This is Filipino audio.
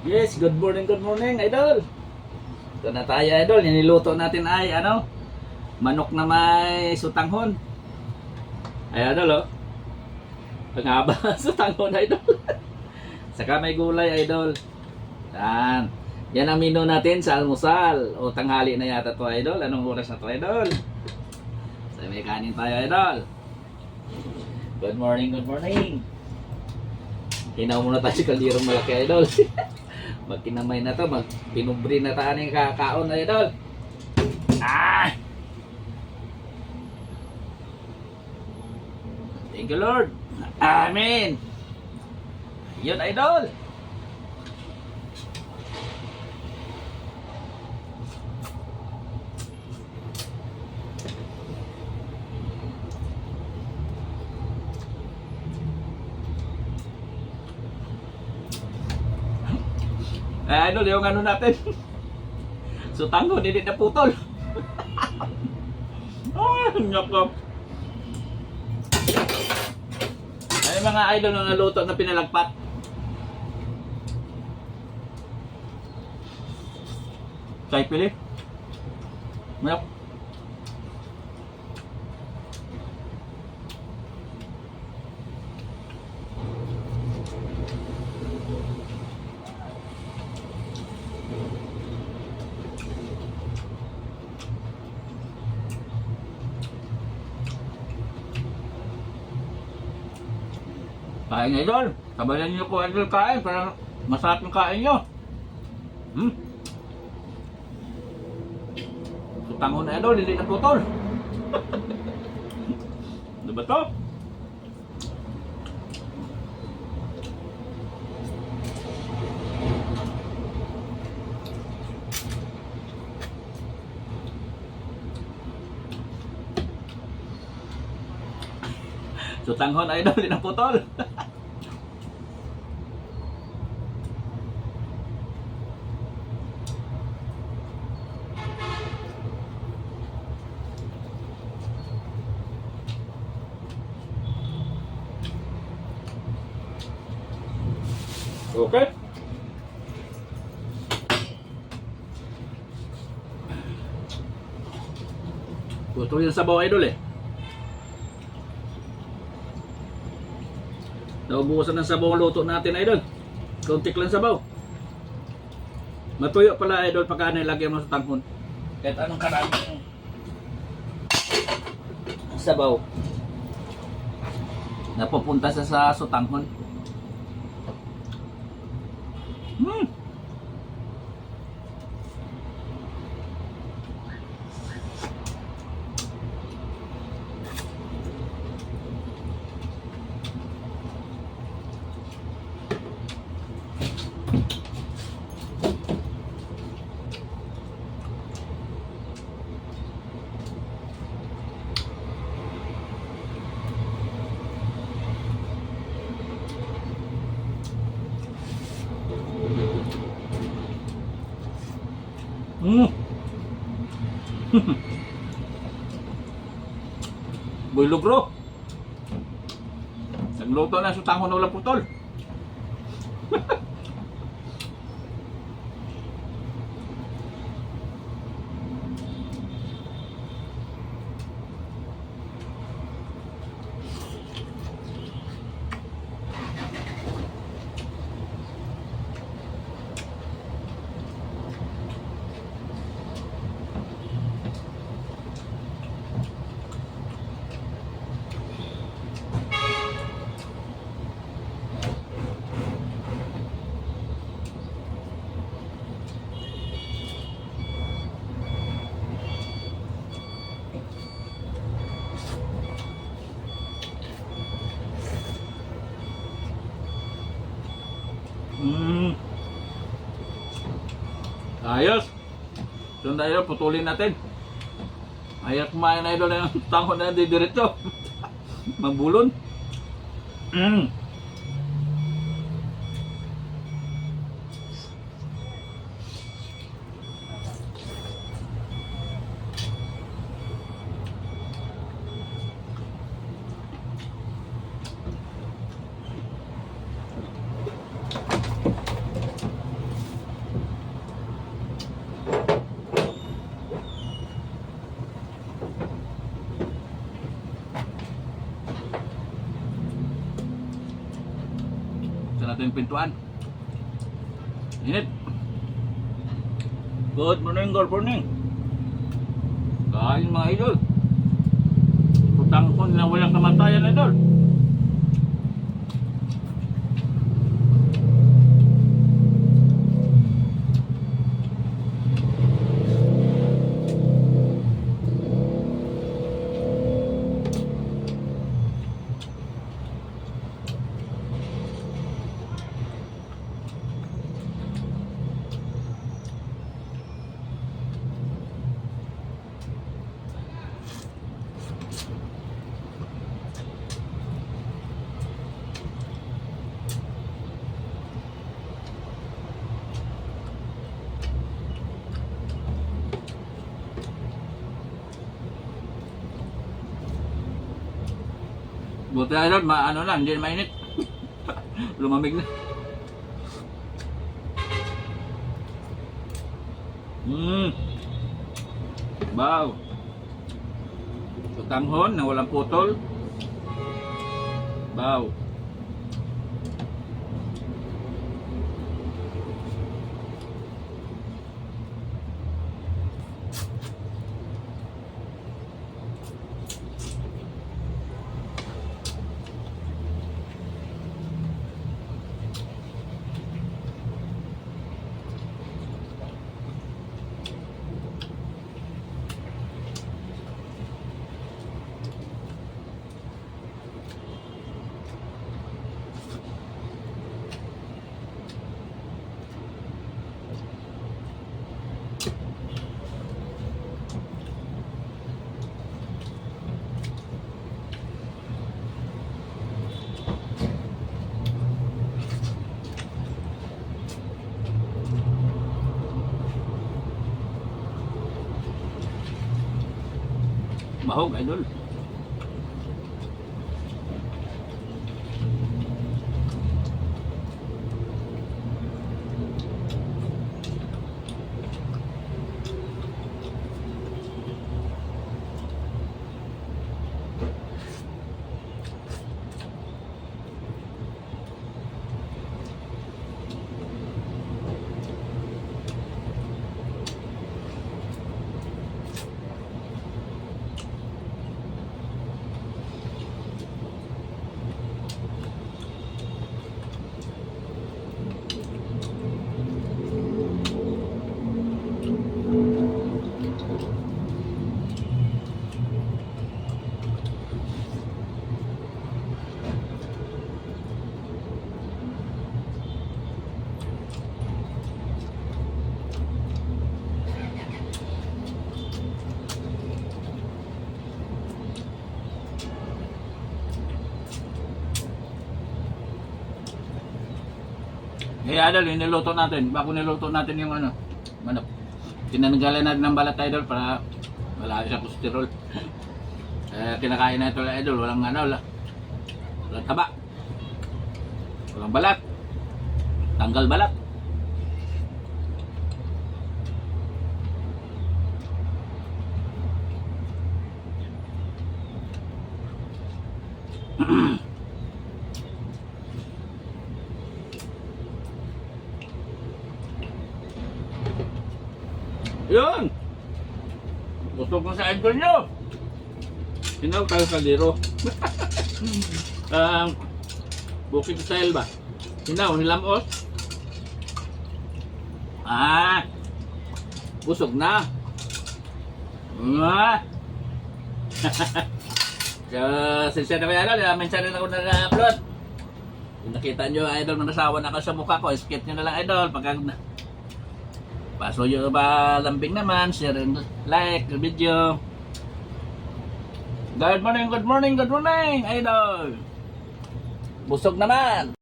Yes, good morning, idol. Ito na tayo, idol. Yung niluto natin ay, manok na may sutanghon. Ay, idol, oh. Ang haba sutanghon, idol. Saka may gulay, idol. Yan. Yan ang menu natin sa almusal. O tanghali na yata to, idol. Anong oras na to, idol? So, may kanin tayo, idol. Good morning, good morning. Hinaw muna tayo sa kalirong malaki, idol. Magkinamay na to, magpinubri na tayo ng kakaon na idol. Ah! Thank you, Lord. Amen. Yun, idol. Idol, yung ano natin. So, tango, hindi na putol. Nyakap. Ay, mga idol na naluto na pinalagpat. Say, pili. Mayok. Kain idol, sabayan niyo po idol kain para masarap yung kain niyo. Sutanghon na idol, hindi na putol. Diba to? Sutanghon idol, hindi na putol. Okay. Gusto yung sabaw idol eh. Naubusan ng sabaw ang luto natin idol. Kauntik lang sabaw. Matuyo pala idol pagka nilagyan mo sa tanghon. Kahit anong karami sabaw napupunta sa sutanghon. Bulog bro. Nagluto na sutanghon na walang putol. Ayos. Doon tayo, putulin natin. Ayaw kumain na idol na yung tanghon na didiretso. Magbulon. daming pintuan. Init. Good morning, good morning. Kain mga idol. Putang ko na walang kamatayan, idol. Buti idol, ano lang, hindi na mainit. Lumamig na. Wow. Tutanghon na walang putol. Wow. Mahog, idol. Eh, idol, yung niluto natin. Bago niluto natin yung ano, manok. Tinanggalan natin ng balat, idol, para wala siya kolesterol. Kinakain na ito, idol. Walang ano, walang taba. Walang balat. Tanggal balat. Yun! Busog na sa idol nyo! Sinaw tayo sa liro. Bukid style ba? Sinaw, nilamos. Busog na. Sinsya na kayo, idol. Minsan rin ako na-upload. Kung nakita nyo, idol, nasawa na ako sa mukha ko. Skip nyo na lang, idol. Pagka paso yung lambing naman, share and like the video. Good morning, good morning, good morning, idol. Busog naman.